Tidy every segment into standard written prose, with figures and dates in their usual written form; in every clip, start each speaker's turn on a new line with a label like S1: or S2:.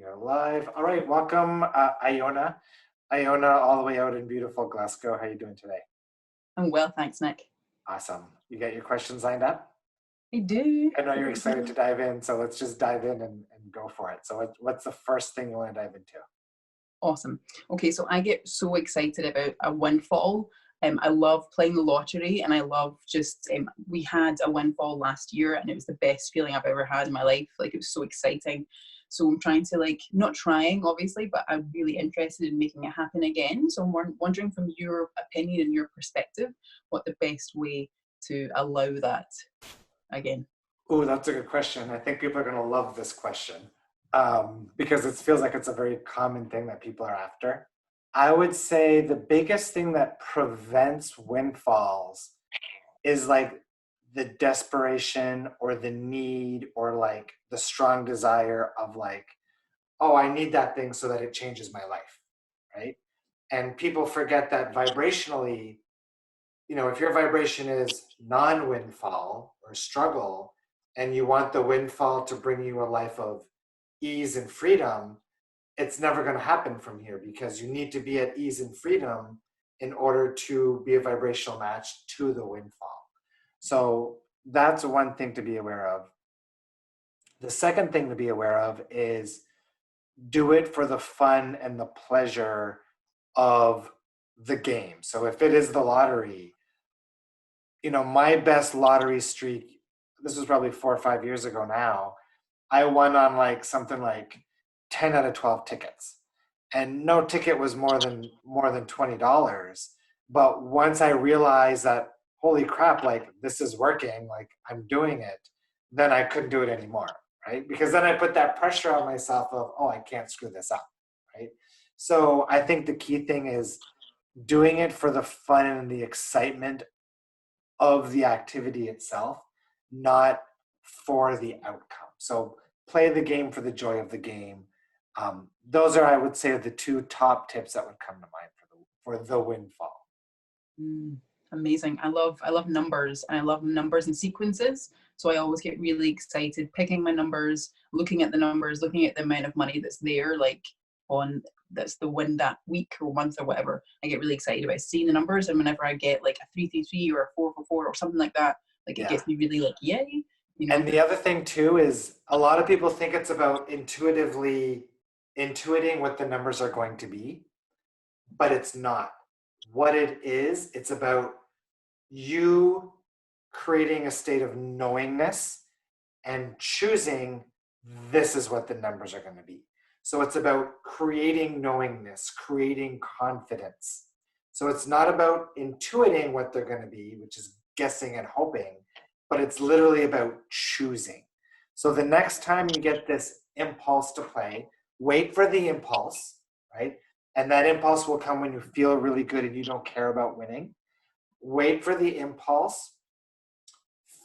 S1: We are live. All right, welcome, Iona. Iona, all the way out in beautiful Glasgow. How are you doing today?
S2: I'm well, thanks, Nick.
S1: Awesome. You got your questions lined up?
S2: I do.
S1: I know you're excited to dive in, so let's just dive in and go for it. So what's the first thing you want to dive into?
S2: Awesome. Okay, so I get so excited about a windfall. I love playing the lottery, and I love just, we had a windfall last year, and it was the best feeling I've ever had in my life. Like, it was so exciting. So I'm trying to, not trying, obviously, but I'm really interested in making it happen again. So I'm wondering, from your opinion and your perspective, what the best way to allow that again.
S1: Oh, that's a good question. I think people are going to love this question because it feels like it's a very common thing that people are after. I would say the biggest thing that prevents windfalls is like the desperation or the need or like the strong desire of like, oh, I need that thing so that it changes my life, right? And people forget that vibrationally, if your vibration is non-windfall or struggle, and you want the windfall to bring you a life of ease and freedom, it's never going to happen from here because you need to be at ease and freedom in order to be a vibrational match to the windfall. So that's one thing to be aware of. The second thing to be aware of is do it for the fun and the pleasure of the game. So if it is the lottery, my best lottery streak, this was probably 4 or 5 years ago now, I won on like something like 10 out of 12 tickets. And no ticket was more than $20. But once I realized that, holy crap, like this is working, like I'm doing it, then I couldn't do it anymore, right? Because then I put that pressure on myself of, oh, I can't screw this up, right? So I think the key thing is doing it for the fun and the excitement of the activity itself, not for the outcome. So play the game for the joy of the game. Those are, I would say, the two top tips that would come to mind for the windfall.
S2: Amazing. I love numbers, and I love numbers and sequences. So I always get really excited picking my numbers, looking at the numbers, looking at the amount of money that's there, that's the win that week or month or whatever. I get really excited about seeing the numbers, and whenever I get like a 333 or a 444 or something like that, it gets me really like, yay.
S1: And the other thing too is a lot of people think it's about intuiting what the numbers are going to be, but it's not. What it is, it's about you creating a state of knowingness and choosing this is what the numbers are going to be. So it's about creating knowingness, creating confidence. So it's not about intuiting what they're going to be, which is guessing and hoping, but it's literally about choosing. So the next time you get this impulse to play, wait for the impulse, right? And that impulse will come when you feel really good and you don't care about winning. Wait for the impulse,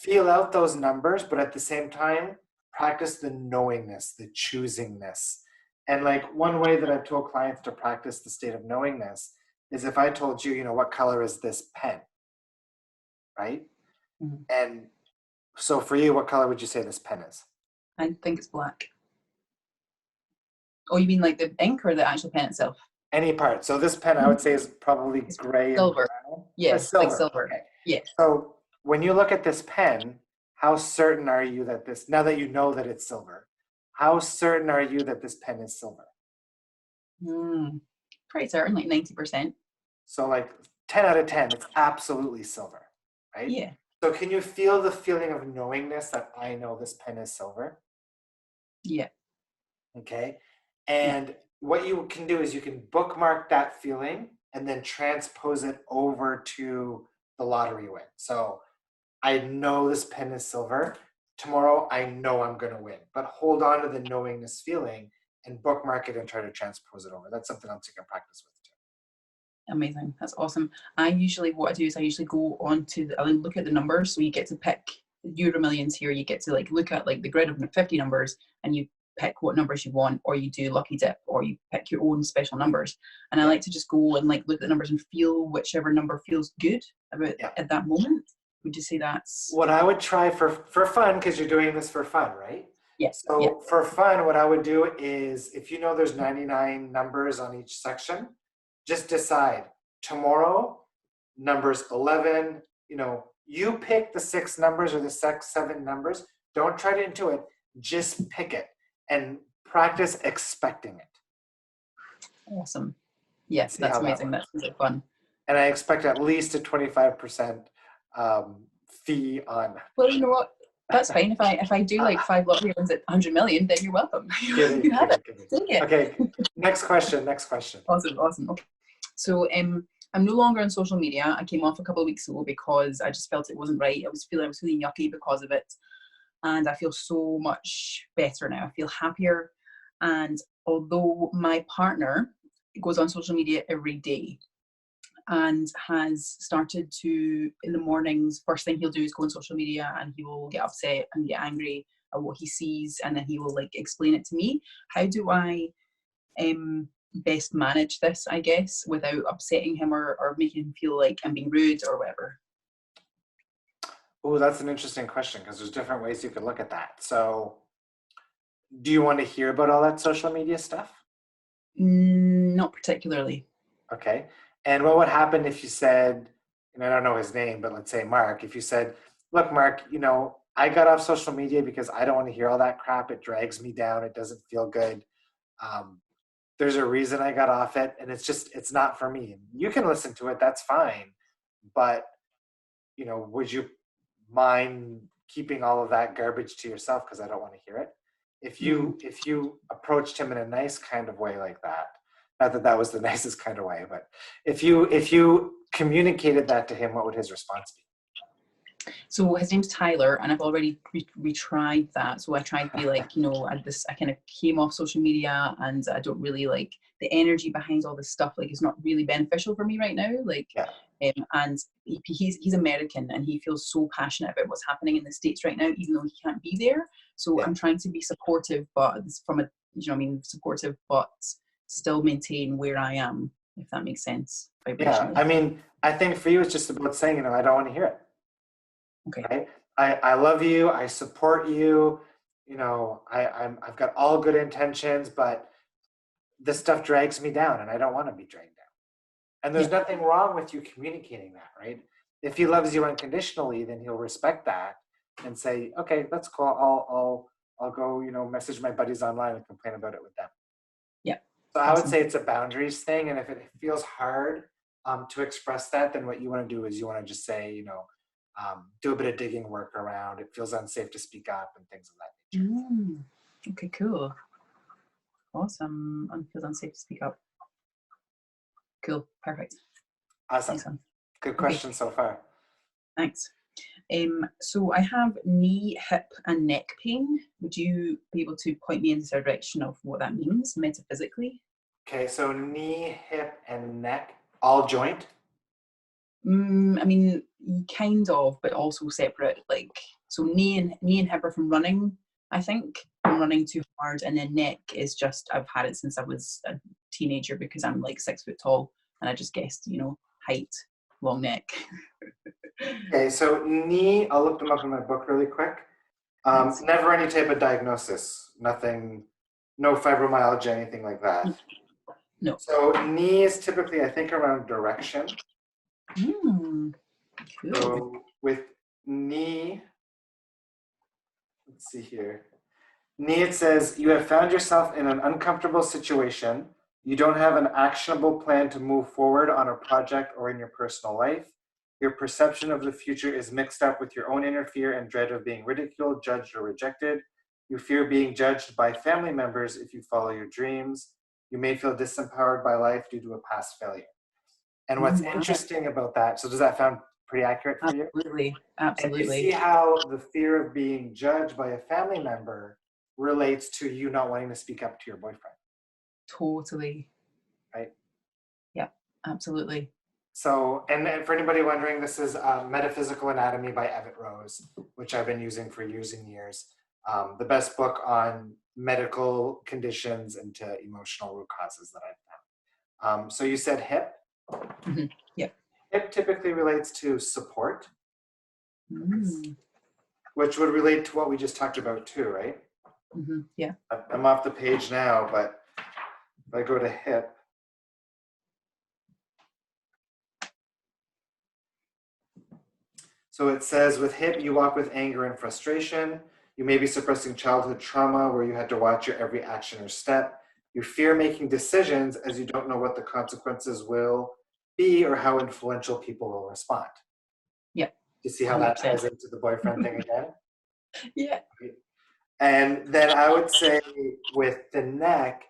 S1: feel out those numbers, but at the same time, practice the knowingness, the choosingness. And like one way that I've told clients to practice the state of knowingness is if I told you, what color is this pen, right? Mm-hmm. And so for you, what color would you say this pen is?
S2: I think it's black. Oh, you mean like the ink or the actual pen itself?
S1: Any part. So this pen, I would say, is probably gray.
S2: Silver. Yes, like silver.
S1: Okay.
S2: Yeah.
S1: So when you look at this pen, how certain are you that now that you know that it's silver, how certain are you that this pen is silver?
S2: Pretty certain, like 90%.
S1: So like 10 out of 10, it's absolutely silver, right?
S2: Yeah.
S1: So can you feel the feeling of knowingness that I know this pen is silver?
S2: Yeah.
S1: Okay. And what you can do is you can bookmark that feeling and then transpose it over to the lottery win. So I know this pen is silver. Tomorrow, I know I'm going to win. But hold on to the knowingness feeling and bookmark it and try to transpose it over. That's something else you can practice with too.
S2: Amazing. That's awesome. What I usually go on to, I look at the numbers. So you get to pick Euro Millions here. You get to look at the grid of 50 numbers, and you pick what numbers you want, or you do lucky dip, or you pick your own special numbers. And I like to just go and look at the numbers and feel whichever number feels good about at that moment. Would you say that's
S1: what I would try for fun, because you're doing this for fun, right?
S2: Yeah, yeah.
S1: So for fun, what I would do is if you know there's 99 numbers on each section, just decide tomorrow, numbers 11, you pick the 6 numbers or the 7 numbers. Don't try to intuit, just pick it and practice expecting it
S2: Awesome.
S1: and
S2: Yeah,
S1: see
S2: that's
S1: how that
S2: amazing.
S1: works.
S2: That's like fun.
S1: And I expect at least a 25% fee on.
S2: Well, you know what? That's fine. If I do like 5 lottery wins at 100 million, then you're welcome.
S1: Kidding,
S2: You have
S1: kidding,
S2: it.
S1: kidding.
S2: Take it.
S1: Okay, next question, next question.
S2: Awesome, awesome. Okay. So I'm no longer on social media. I came off a couple of weeks ago because I just felt it wasn't right. I was feeling yucky because of it. And I feel so much better now. I feel happier. And although my partner goes on social media every day and has started to, in the mornings, first thing he'll do is go on social media and he will get upset and get angry at what he sees, and then he will like explain it to me. How do I best manage this, I guess, without upsetting him or making him feel like I'm being rude or whatever?
S1: Oh, that's an interesting question because there's different ways you could look at that. So, do you want to hear about all that social media stuff?
S2: Not particularly.
S1: Okay. And what would happen if you said, and I don't know his name, but let's say Mark, if you said, look, Mark, I got off social media because I don't want to hear all that crap. It drags me down. It doesn't feel good. Um, there's a reason I got off it, and it's not for me. You can listen to it. That's fine. But, would you mind keeping all of that garbage to yourself because I don't want to hear it? If you approached him in a nice kind of way like that, not that that was the nicest kind of way, but if you communicated that to him, what would his response be?
S2: So his name's Tyler, and I've already retried that. So I tried to be like, I kind of came off social media, and I don't really like the energy behind all this stuff. Like, it's not really beneficial for me right now. Like,
S1: Yeah.
S2: And he's American, and he feels so passionate about what's happening in the States right now, even though he can't be there. So
S1: Yeah.
S2: I'm trying to be supportive, but from a, supportive, but still maintain where I am, if that makes sense,
S1: Yeah.
S2: vibrationally.
S1: I mean, I think for you, it's just about saying, I don't want to hear it.
S2: Okay.
S1: Right? I love you. I support you. I've got all good intentions, but this stuff drags me down and I don't want to be dragged down. And there's
S2: Yeah.
S1: nothing wrong with you communicating that, right? If he loves you unconditionally, then he'll respect that and say, okay, that's cool. I'll go, message my buddies online and complain about it with them.
S2: Yeah.
S1: So I would
S2: Awesome.
S1: say it's a boundaries thing. And if it feels hard to express that, then what you want to do is you want to just say, do a bit of digging work around. It feels unsafe to speak up and things of that nature.
S2: Okay, cool. Awesome. Feels unsafe to speak up. Cool. Perfect.
S1: Awesome.
S2: Nice one.
S1: Good question so far.
S2: Thanks. So I have knee, hip, and neck pain. Would you be able to point me in the direction of what that means metaphysically?
S1: Okay, so knee, hip, and neck, all joint?
S2: I mean, kind of, but also separate. Like, so knee and hip are from running, I think. I'm running too hard, and then neck is just, I've had it since I was a teenager because I'm like 6 foot tall, and I just guessed, height, long neck.
S1: Okay, so knee, I'll look them up in my book really quick. Never any type of diagnosis, nothing, no fibromyalgia, anything like that.
S2: No.
S1: So knee is typically, I think, around direction.
S2: Cool.
S1: So with knee, let's see here. Knee, it says, you have found yourself in an uncomfortable situation. You don't have an actionable plan to move forward on a project or in your personal life. Your perception of the future is mixed up with your own inner fear and dread of being ridiculed, judged, or rejected. You fear being judged by family members if you follow your dreams. You may feel disempowered by life due to a past failure. And what's interesting about that, so does that sound pretty accurate for you?
S2: Absolutely.
S1: And you see how the fear of being judged by a family member relates to you not wanting to speak up to your boyfriend.
S2: Totally.
S1: Right?
S2: Yeah, absolutely.
S1: So, and for anybody wondering, this is Metaphysical Anatomy by Everett Rose, which I've been using for years and years. The best book on medical conditions and to emotional root causes that I've found. So you said hip?
S2: Mm-hmm. Yeah.
S1: Hip typically relates to support, which would relate to what we just talked about too, right?
S2: Yeah.
S1: I'm off the page now, but if I go to hip, so it says with hip, you walk with anger and frustration. You may be suppressing childhood trauma where you had to watch your every action or step. You fear making decisions as you don't know what the consequences will be or how influential people will respond.
S2: Yeah.
S1: You see how that ties into the boyfriend thing again?
S2: Yeah.
S1: And then I would say with the neck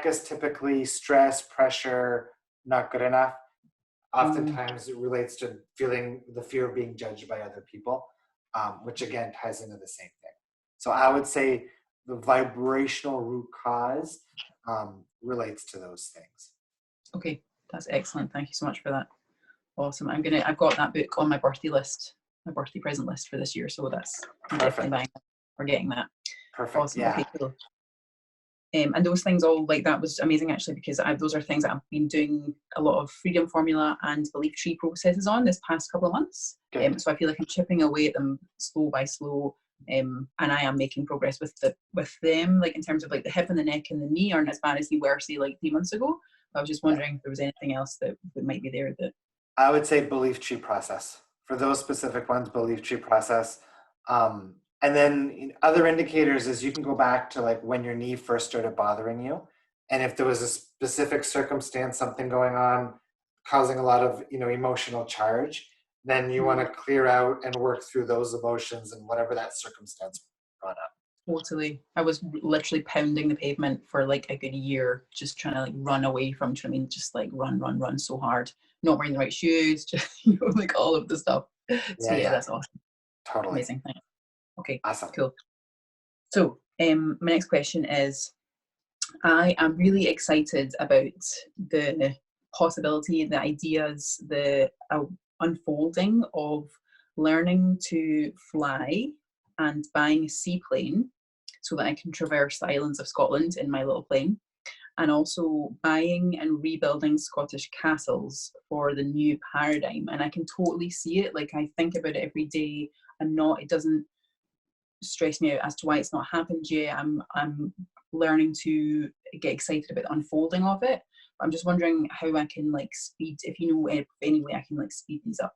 S1: is typically stress, pressure, not good enough. Oftentimes it relates to feeling the fear of being judged by other people, which again ties into the same thing. So I would say the vibrational root cause relates to those things.
S2: Okay, that's excellent. Thank you so much for that. Awesome. I've got that book on my birthday list, my birthday present list for this year. So I'm definitely buying that or getting that.
S1: Perfect.
S2: Awesome.
S1: Yeah.
S2: Okay, cool. And those things all, like, that was amazing actually, because those are things that I've been doing a lot of freedom formula and belief tree processes on this past couple of months. So I feel like I'm chipping away at them slow by slow. And I am making progress with them, like in terms of like the hip and the neck and the knee aren't as bad as they were, say, like 3 months ago. I was just wondering if there was anything else that might be there that.
S1: I would say belief tree process. For those specific ones, belief tree process. And then other indicators is you can go back to like when your knee first started bothering you. And if there was a specific circumstance, something going on, causing a lot of emotional charge, then you want to clear out and work through those emotions and whatever that circumstance brought up.
S2: Totally. I was literally pounding the pavement for like a good year, just trying to like run away from, just like run so hard, not wearing the right shoes, just like all of the stuff. So yeah, that's awesome.
S1: Totally.
S2: Amazing. Thanks. Okay.
S1: Awesome.
S2: Cool. So my next question is, I am really excited about the possibility, the ideas, the unfolding of learning to fly and buying a seaplane so that I can traverse the islands of Scotland in my little plane, and also buying and rebuilding Scottish castles for the new paradigm. And I can totally see it. Like, I think about it every day. It doesn't stress me out as to why it's not happened yet. I'm learning to get excited about the unfolding of it. I'm just wondering how I can like speed, if you know any way I can like speed these up.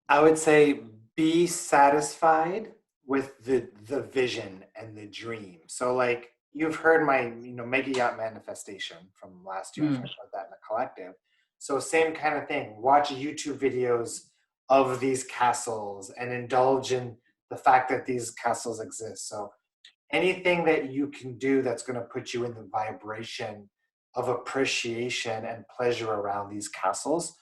S1: I would say be satisfied with the vision and the dream. So like you've heard my mega yacht manifestation from last year. I talked about that in the collective. So same kind of thing. Watch YouTube videos of these castles and indulge in the fact that these castles exist. So anything that you can do that's going to put you in the vibration of appreciation and pleasure around these castles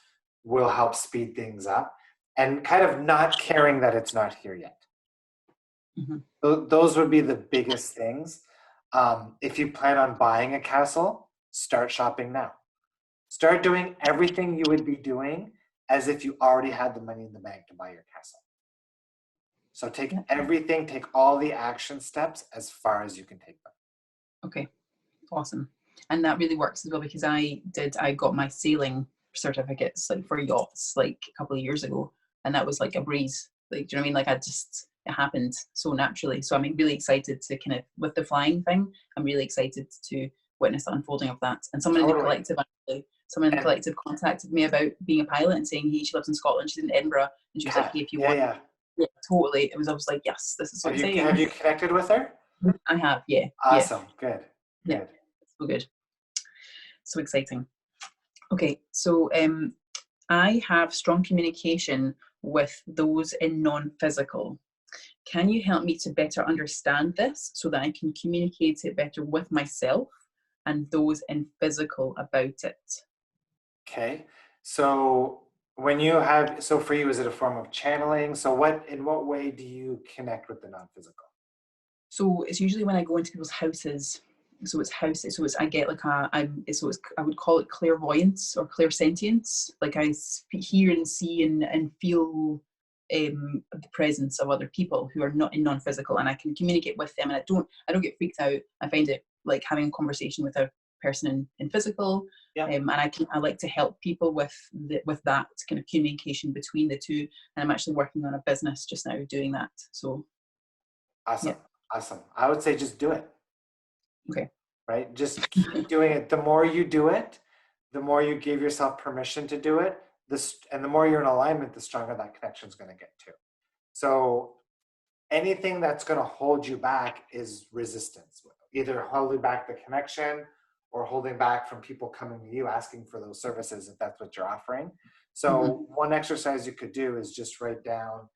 S1: will help speed things up, and kind of not caring that it's not here yet. Those would be the biggest things. If you plan on buying a castle, start shopping now. Start doing everything you would be doing as if you already had the money in the bank to buy your castle. So take all the action steps as far as you can take them.
S2: Okay, awesome. And that really works as well, because I got my sailing certificates like for yachts like a couple of years ago, and that was like a breeze. Like, do you know what I mean? Like, it happened so naturally. So I'm really excited to kind of, with the flying thing, I'm really excited to witness the unfolding of that. And someone in the collective contacted me about being a pilot and saying, hey, she lives in Scotland, she's in Edinburgh, and she was like, hey, if you want. Yeah, totally. I was like, yes, this is so exciting.
S1: Have you connected with her?
S2: I have, yeah.
S1: Awesome. Yeah. Good.
S2: Yeah, so good. So exciting. Okay, so I have strong communication with those in non-physical. Can you help me to better understand this so that I can communicate it better with myself and those in physical about it?
S1: Okay, so for you, is it a form of channeling? So in what way do you connect with the non-physical?
S2: So it's usually when I go into people's houses. So it's houses. So I get like I would call it clairvoyance or clairsentience. Like I hear and see and feel the presence of other people who are not in non-physical, and I can communicate with them, and I don't get freaked out. I find it like having a conversation with a person in physical, and I like to help people with that kind of communication between the two. And I'm actually working on a business just now doing that. So
S1: awesome. I would say just do it.
S2: Okay.
S1: right? Just keep doing it. The more you do it, the more you give yourself permission to do it, and the more you're in alignment, the stronger that connection is going to get to. So anything that's going to hold you back is resistance, either holding back the connection or holding back from people coming to you asking for those services if that's what you're offering. So one exercise you could do is just write down,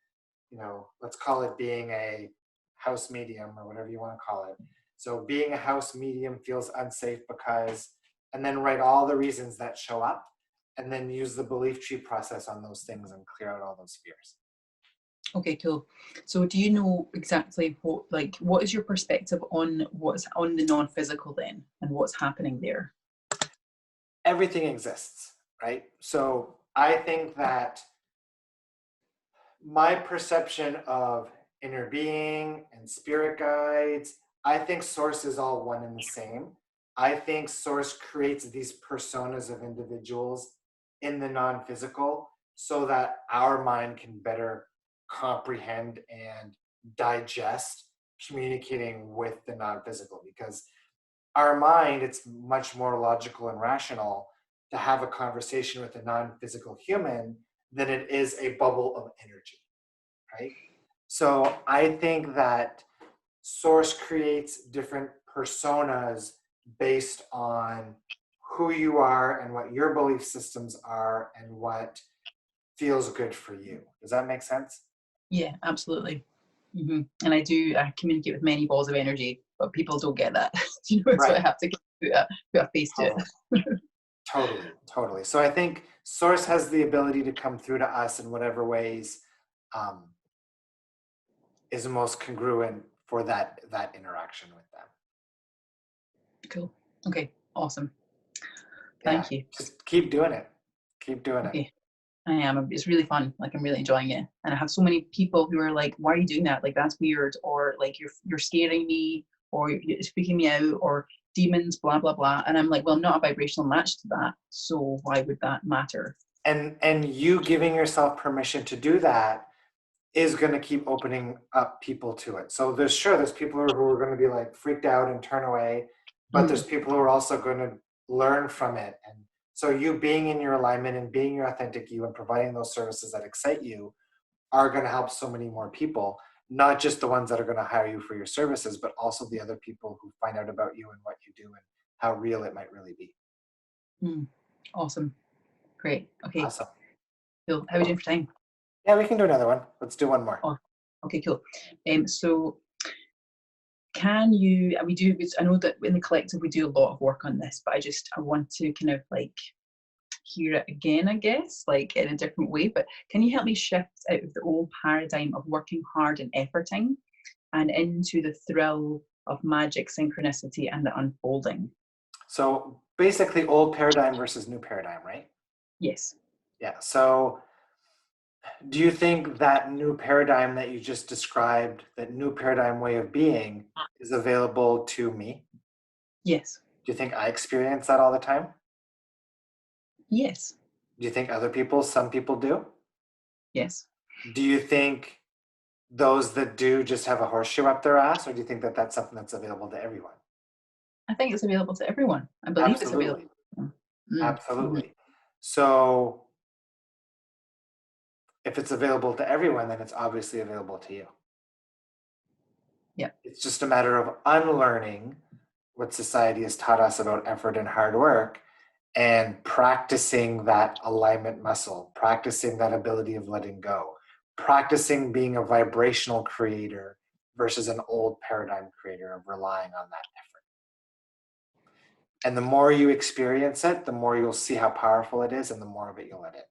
S1: let's call it being a house medium or whatever you want to call it. So being a house medium feels unsafe because, and then write all the reasons that show up, and then use the belief tree process on those things and clear out all those fears.
S2: Okay, cool. So do you know exactly what is your perspective on what's on the non-physical then, and what's happening there?
S1: Everything exists, right? So I think that my perception of inner being and spirit guides, I think source is all one and the same. I think source creates these personas of individuals in the non-physical so that our mind can better comprehend and digest communicating with the non-physical, because our mind, it's much more logical and rational to have a conversation with a non-physical human than it is a bubble of energy, right? So I think that source creates different personas based on who you are and what your belief systems are and what feels good for you. Does that make sense?
S2: Yeah, absolutely. And I communicate with many balls of energy, but people don't get that. So I
S1: Right.
S2: have to put a face to it.
S1: Totally. So I think source has the ability to come through to us in whatever ways is most congruent for that interaction with them.
S2: Cool. Okay, awesome.
S1: Yeah,
S2: Thank you.
S1: just keep doing it. Keep doing it.
S2: Okay. I am. It's really fun. Like, I'm really enjoying it. And I have so many people who are like, why are you doing that? Like, that's weird. Or like, you're scaring me, or you're freaking me out, or demons, blah, blah, blah. And I'm like, well, I'm not a vibrational match to that. So why would that matter?
S1: And you giving yourself permission to do that is going to keep opening up people to it. So there's people who are going to be like freaked out and turn away, but there's people who are also going to learn from it. And so you being in your alignment and being your authentic you and providing those services that excite you are going to help so many more people, not just the ones that are going to hire you for your services, but also the other people who find out about you and what you do and how real it might really be.
S2: Awesome. Great. Okay.
S1: Awesome.
S2: Cool. How are we doing for time?
S1: Yeah, we can do another one. Let's do one more.
S2: Oh, okay, cool. So can you, I know that in the collective we do a lot of work on this, but I want to kind of like hear it again, I guess, like in a different way. But can you help me shift out of the old paradigm of working hard and efforting and into the thrill of magic, synchronicity, and the unfolding?
S1: So basically old paradigm versus new paradigm, right?
S2: Yes.
S1: Yeah. So do you think that new paradigm that you just described, that new paradigm way of being, is available to me?
S2: Yes.
S1: Do you think I experience that all the time?
S2: Yes.
S1: Do you think some people do?
S2: Yes.
S1: Do you think those that do just have a horseshoe up their ass, or do you think that that's something that's available to everyone?
S2: I think it's available to everyone. I believe it's available.
S1: Absolutely. Absolutely. So if it's available to everyone, then it's obviously available to you.
S2: Yeah.
S1: It's just a matter of unlearning what society has taught us about effort and hard work and practicing that alignment muscle, practicing that ability of letting go, practicing being a vibrational creator versus an old paradigm creator of relying on that effort. And the more you experience it, the more you'll see how powerful it is and the more of it you'll let in.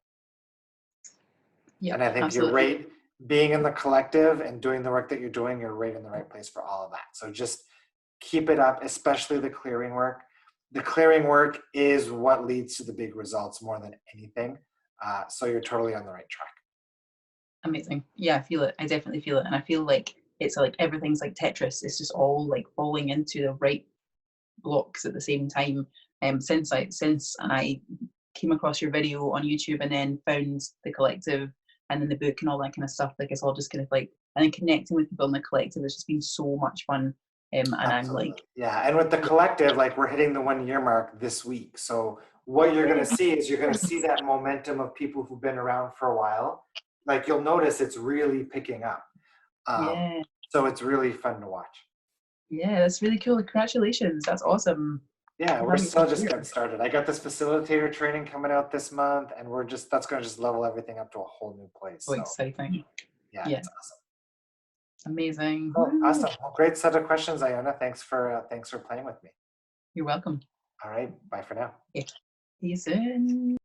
S2: Yeah,
S1: and I think
S2: absolutely.
S1: you're right, being in the collective and doing the work that you're doing, you're right in the right place for all of that. So just keep it up, especially the clearing work. The clearing work is what leads to the big results more than anything. So you're totally on the right track.
S2: Amazing. Yeah, I feel it. I definitely feel it. And I feel like it's like everything's like Tetris. It's just all like falling into the right blocks at the same time. Since I came across your video on YouTube and then found the collective and then the book and all that kind of stuff, like it's all just kind of like, and then connecting with people in the collective has just been so much fun. And I'm
S1: Absolutely.
S2: like,
S1: Yeah. And with the collective, like we're hitting the 1 year mark this week. So what you're going to see is you're going to see that momentum of people who've been around for a while. Like you'll notice it's really picking up. Um,
S2: yeah,
S1: so it's really fun to watch.
S2: yeah, that's really cool. Congratulations. That's awesome.
S1: Yeah,
S2: I'm
S1: we're
S2: happy to
S1: still just
S2: hear.
S1: getting started. I got this facilitator training coming out this month, and that's going to just level everything up to a whole new place.
S2: So
S1: So
S2: exciting.
S1: yeah,
S2: Yeah,
S1: it's awesome.
S2: amazing.
S1: Cool.
S2: Woo.
S1: Awesome. Well, great set of questions, Iona. Thanks for playing with me.
S2: You're welcome.
S1: All right. Bye for now.
S2: Yeah. See you soon.